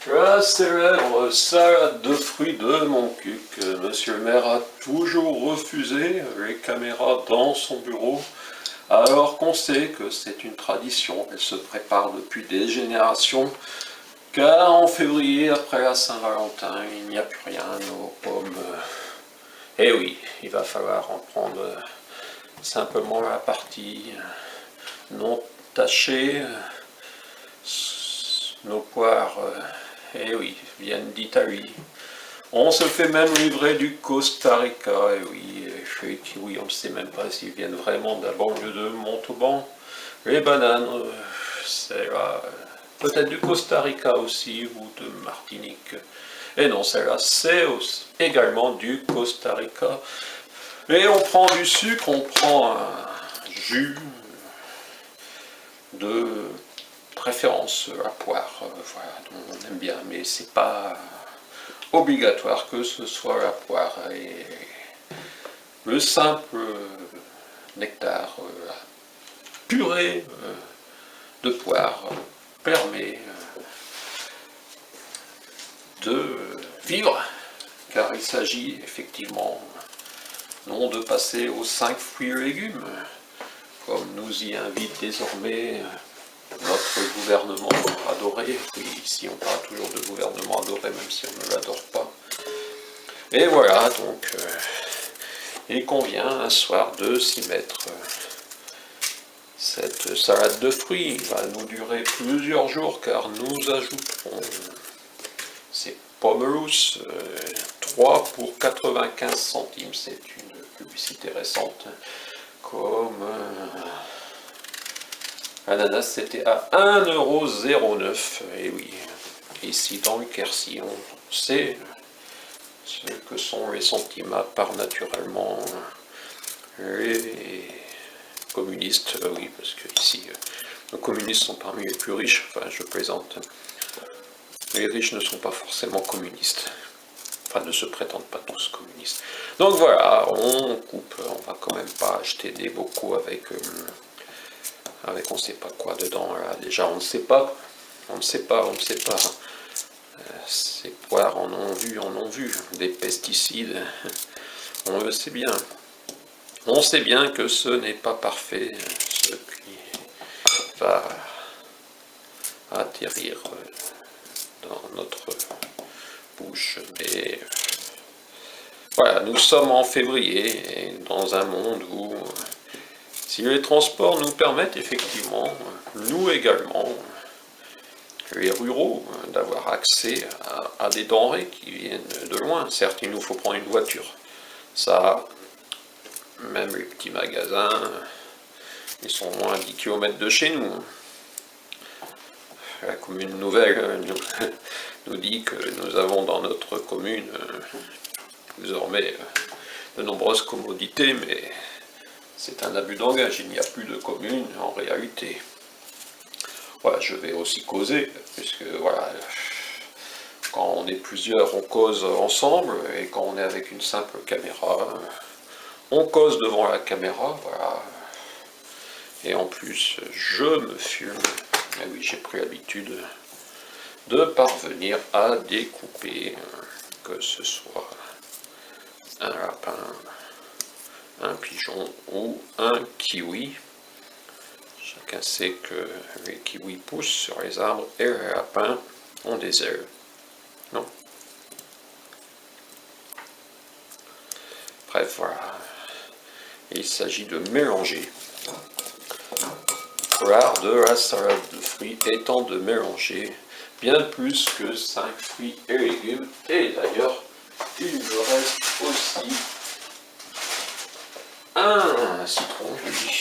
La célèbre salade de fruits de Montcuq. Monsieur le maire a toujours refusé les caméras dans son bureau, alors qu'on sait que c'est une tradition. Elle se prépare depuis des générations, car en février, après la Saint-Valentin, il n'y a plus rien aux pommes. Eh oui, il va falloir en prendre simplement la partie non tachée. Nos poires, eh oui, viennent d'Italie. On se fait même livrer du Costa Rica, et oui, les kiwis, on ne sait même pas s'ils viennent vraiment de la banlieue de Montauban. Les bananes, c'est là, peut-être du Costa Rica aussi, ou de Martinique. Et non, celle-là, c'est également du Costa Rica. Et on prend du sucre, on prend un jus de préférence à poire, voilà, dont on aime bien, mais c'est pas obligatoire que ce soit la poire. Et le simple nectar, la purée de poire permet de vivre, car il s'agit effectivement non de passer aux 5 fruits et légumes, comme nous y invite désormais notre gouvernement adoré. Oui, ici on parle toujours de gouvernement adoré, même si on ne l'adore pas. Et voilà, donc il convient un soir de s'y mettre. Cette salade de fruits va nous durer plusieurs jours, car nous ajouterons ces pommes rousses, 3 pour 95 centimes, c'est une publicité récente, comme l'ananas c'était à 1,09 €, et oui, ici dans le Quercy, on sait ce que sont les centimes, à part naturellement les communistes, oui, parce que ici, les communistes sont parmi les plus riches, enfin je plaisante. Les riches ne sont pas forcément communistes, enfin ne se prétendent pas tous communistes. Donc voilà, on coupe, on va quand même pas acheter des bocaux avec on ne sait pas quoi dedans, là. Déjà on ne sait pas, ces poires en ont vu, des pesticides, on le sait bien. On sait bien que ce n'est pas parfait, ce qui va atterrir dans notre bouche, mais voilà, nous sommes en février, et dans un monde où, si les transports nous permettent effectivement, nous également, les ruraux, d'avoir accès à des denrées qui viennent de loin. Certes, il nous faut prendre une voiture. Ça, même les petits magasins, ils sont moins à 10 km de chez nous. La commune nouvelle nous dit que nous avons dans notre commune désormais de nombreuses commodités, mais c'est un abus de langage, il n'y a plus de commune en réalité. Voilà, je vais aussi causer, puisque voilà, quand on est plusieurs, on cause ensemble, et quand on est avec une simple caméra, on cause devant la caméra, voilà. Et en plus, je me filme. Et oui, j'ai pris l'habitude de parvenir à découper, que ce soit un lapin, un pigeon ou un kiwi. Chacun sait que les kiwis poussent sur les arbres et les lapins ont des ailes. Non? Bref, voilà. Il s'agit de mélanger. L'art de la salade de fruits étant de mélanger bien plus que 5 fruits et légumes. Et d'ailleurs, il me reste aussi un citron.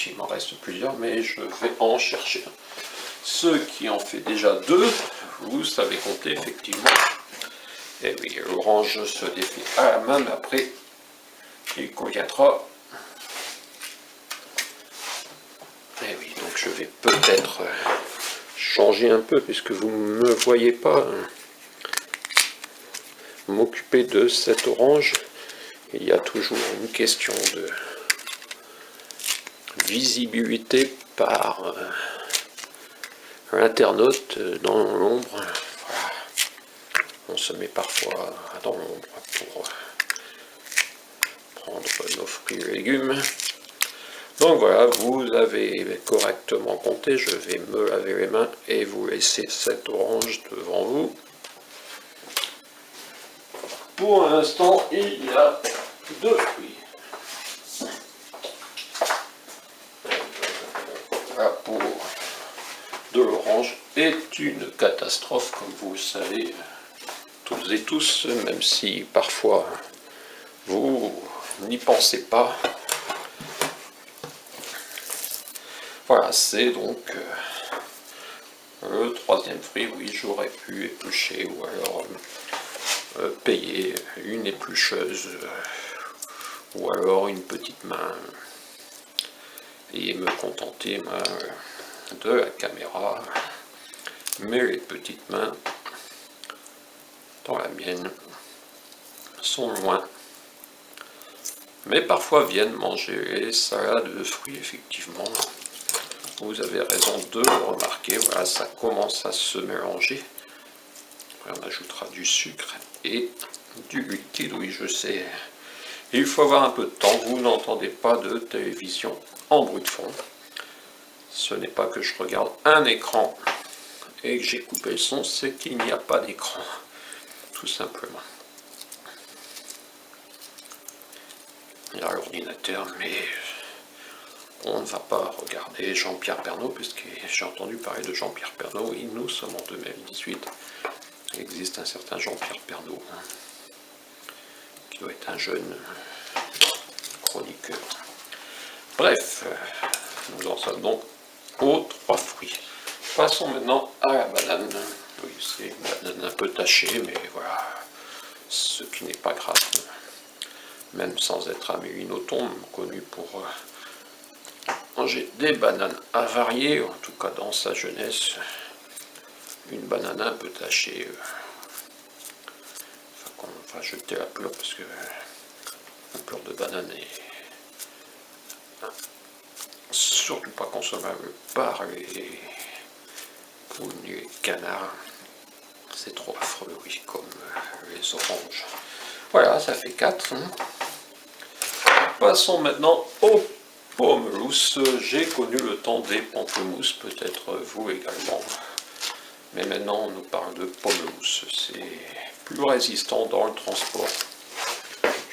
Il m'en reste plusieurs, mais je vais en chercher un. Ce qui en fait déjà 2, vous savez compter effectivement. Et oui, l'orange se défait à la main, mais après, il conviendra. Et oui, donc je vais peut-être changer un peu, puisque vous ne me voyez pas m'occuper de cette orange. Il y a toujours une question de visibilité par l'internaute dans l'ombre. Voilà. on se met parfois dans l'ombre pour prendre nos fruits et légumes. Donc voilà, vous avez correctement compté, je vais me laver les mains et vous laisser cette orange devant vous. Pour l'instant, il y a 2 fruits. La peau de l'orange est une catastrophe, comme vous le savez, toutes et tous, même si parfois vous n'y pensez pas. Voilà, c'est donc le 3e fruit. Oui, j'aurais pu éplucher ou alors payer une éplucheuse ou alors une petite main et me contenter de la caméra. Mais les petites mains dans la mienne sont loin. Mais parfois viennent manger les salades de fruits, effectivement. Vous avez raison de le remarquer, voilà, ça commence à se mélanger. Après, on ajoutera du sucre et du liquide, oui, je sais. Il faut avoir un peu de temps, vous n'entendez pas de télévision en bruit de fond. Ce n'est pas que je regarde un écran et que j'ai coupé le son, c'est qu'il n'y a pas d'écran, tout simplement. Il y a l'ordinateur, mais on ne va pas regarder Jean-Pierre Pernaut, puisque j'ai entendu parler de Jean-Pierre Pernaut, oui, nous sommes en 2018. Il existe un certain Jean-Pierre Pernaut, qui doit être un jeune chroniqueur. Bref, nous en sommes donc aux 3 fruits. Passons maintenant à la banane. Oui, c'est une banane un peu tachée, mais voilà, ce qui n'est pas grave. Même sans être Amélie Nothomb, connue pour manger des bananes avariées, en tout cas dans sa jeunesse, une banane un peu tachée. Enfin, on va jeter la pleure parce que la pleure de banane est surtout pas consommable par les poules ni les canards. C'est trop affreux, oui, comme les oranges. Voilà, ça fait 4. Passons maintenant aux pommelousses. J'ai connu le temps des pamplemousses, peut-être vous également. Mais maintenant, on nous parle de pommelousses. C'est plus résistant dans le transport.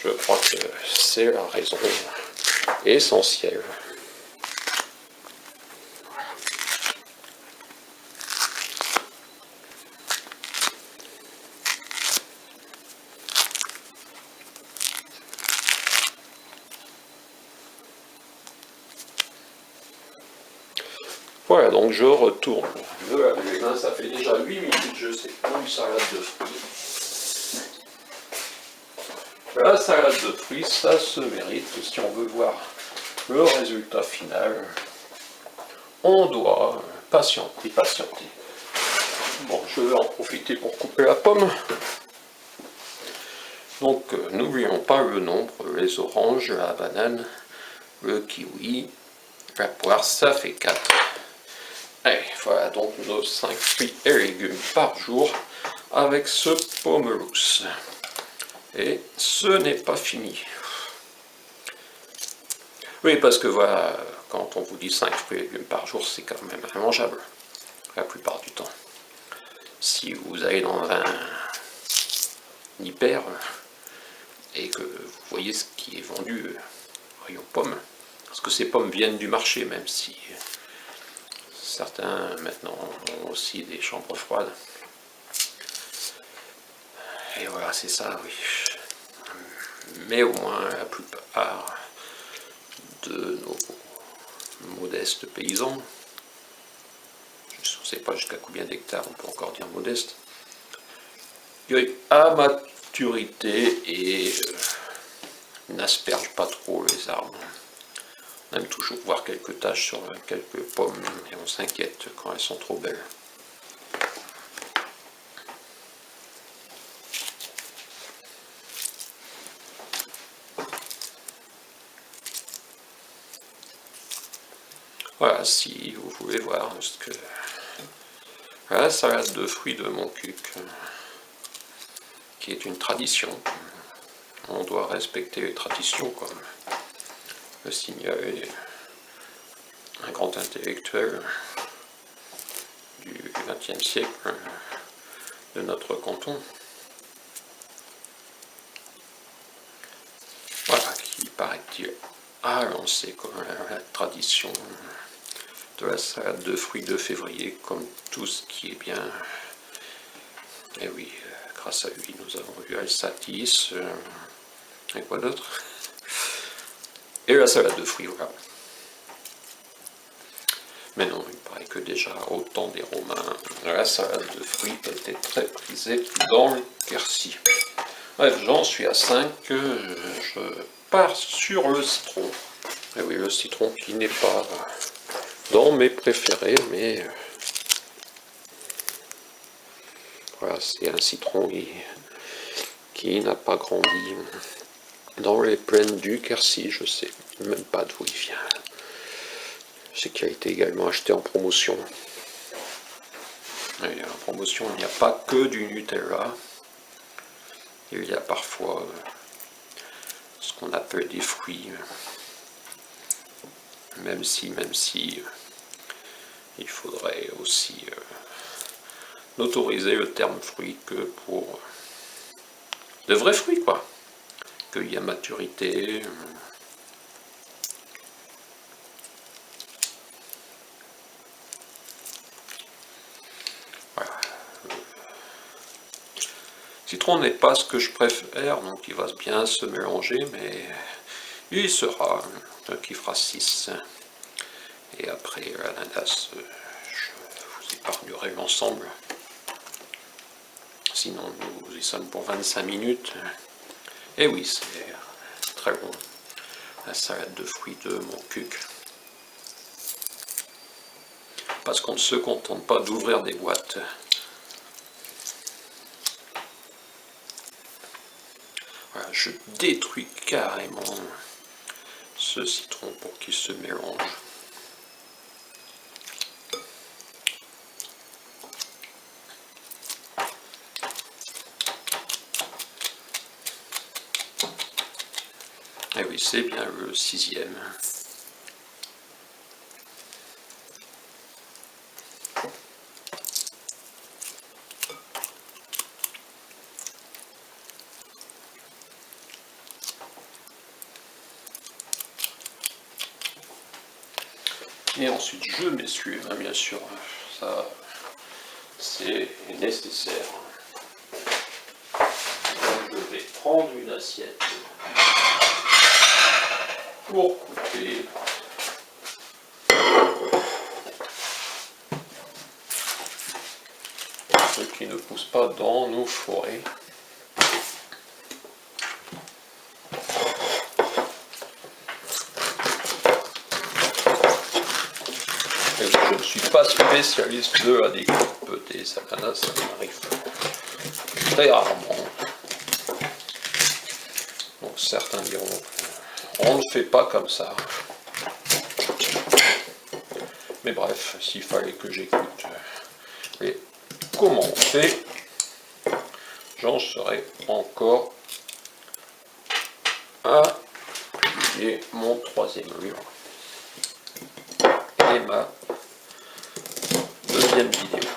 Je crois que c'est la raison essentielle. Voilà, donc je retourne de laver les mains, ça fait déjà 8 minutes, je sais pas, une salade de fruits. La salade de fruits, ça se mérite, si on veut voir le résultat final, on doit patienter. Bon, je vais en profiter pour couper la pomme. Donc, n'oublions pas le nombre, les oranges, la banane, le kiwi, la poire, ça fait 4. Allez, voilà donc nos 5 fruits et légumes par jour avec ce pommelousse. Et ce n'est pas fini. Oui, parce que voilà, quand on vous dit 5 fruits et légumes par jour, c'est quand même immangeable, la plupart du temps. Si vous allez dans un hyper et que vous voyez ce qui est vendu rayon pommes, parce que ces pommes viennent du marché, même si certains maintenant ont aussi des chambres froides. Et voilà, c'est ça, oui. Mais au moins la plupart de nos modestes paysans, je ne sais pas jusqu'à combien d'hectares on peut encore dire modeste, à maturité et n'aspergent pas trop les arbres. On aime toujours voir quelques taches sur quelques pommes et on s'inquiète quand elles sont trop belles. Voilà, si vous voulez voir ce que la salade de fruits de mon cuc. qui est une tradition. On doit respecter les traditions comme le signalait un grand intellectuel du XXe siècle de notre canton. Voilà, qui paraît-il a lancé comme la tradition de la salade de fruits de février, comme tout ce qui est bien. Et oui, grâce à lui, nous avons eu Alsatis, et quoi d'autre? Et la salade de fruits, voilà. Mais non, il paraît que déjà au temps des Romains, la salade de fruits était très prisée dans le Quercy. Bref, j'en suis à 5, je pars sur le citron. Et oui, le citron qui n'est pas dans mes préférés, mais voilà, c'est un citron qui n'a pas grandi dans les plaines du Quercy, je sais même pas d'où il vient. Je sais qu'il a été également acheté en promotion. Et en promotion, il n'y a pas que du Nutella. Il y a parfois ce qu'on appelle des fruits, même si il faudrait aussi n'autoriser le terme fruit que pour de vrais fruits, quoi. Cueillis à maturité. Voilà. Citron n'est pas ce que je préfère, donc il va bien se mélanger, mais il sera, qui fera 6. Et après l'ananas, je vous épargnerai l'ensemble. Sinon, nous y sommes pour 25 minutes. Et oui, c'est très bon. La salade de fruits de mon cuc. Parce qu'on ne se contente pas d'ouvrir des boîtes. Voilà, je détruis carrément ce citron pour qu'il se mélange. Et oui, c'est bien le 6e. Et ensuite, je m'essuie, bien sûr, ça c'est nécessaire. Donc, je vais prendre une assiette pour couper. Ce qui ne pousse pas dans nos forêts. Je ne suis pas spécialiste de la découpe des ananas, ça m'arrive très rarement. Donc certains diront on ne fait pas comme ça. Mais bref, s'il fallait que j'écoute comment on fait, j'en serais encore à publier mon 3e livre et ma 2e vidéo.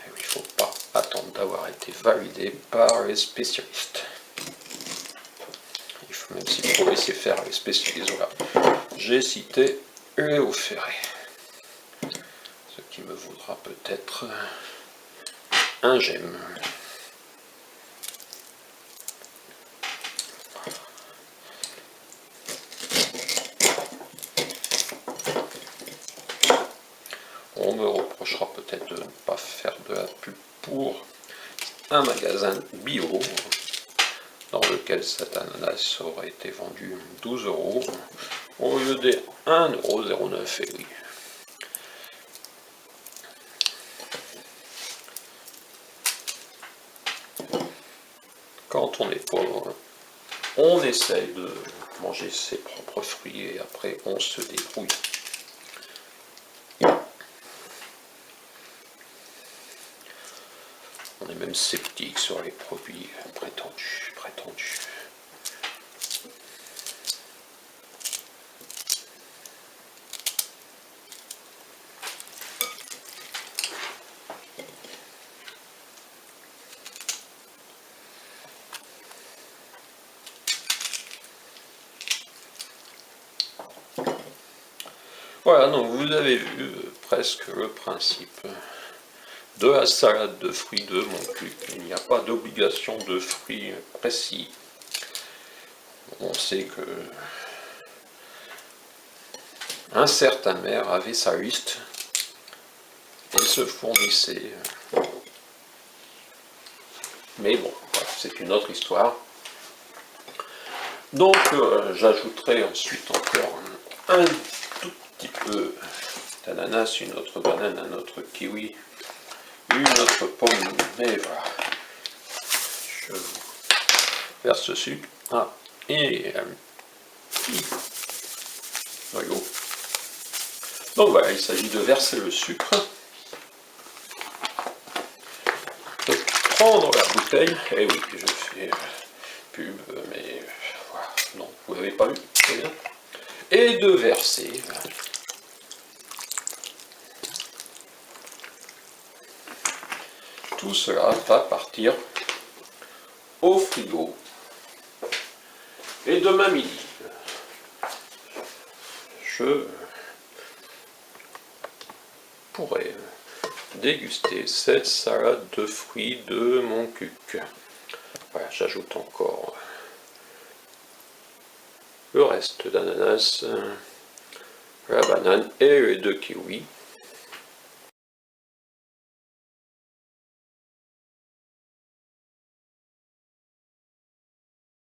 Il ne faut pas attendre d'avoir été validé par les spécialistes. Il faut, même s'il faut laisser faire les spécialistes, voilà. J'ai cité Léo Ferré, ce qui me vaudra peut-être un j'aime. On me reprochera peut-être de ne pas faire de la pub pour un magasin bio dans lequel cet ananas aurait été vendu 12 € au lieu des 1,09 €. Et oui. Quand on est pauvre, on essaye de manger ses propres fruits et après on se débrouille. On est même sceptique sur les produits prétendus. Voilà, donc vous avez vu presque le principe de la salade de fruits de Moncuq. Il n'y a pas d'obligation de fruits précis. On sait que un certain maire avait sa liste et se fournissait. Mais bon, voilà, c'est une autre histoire. Donc j'ajouterai ensuite encore un tout petit peu d'ananas, une autre banane, un autre kiwi, une autre pomme, mais voilà. Je verse ce sucre. Ah, et un petit noyau. Donc voilà, il s'agit de verser le sucre, de prendre la bouteille, et oui, je fais pub, mais voilà, non, vous l'avez pas vu, très bien, et de verser. Tout cela va partir au frigo. Et demain midi, je pourrais déguster cette salade de fruits de Moncuq. Voilà, j'ajoute encore le reste d'ananas, la banane et les 2 kiwis.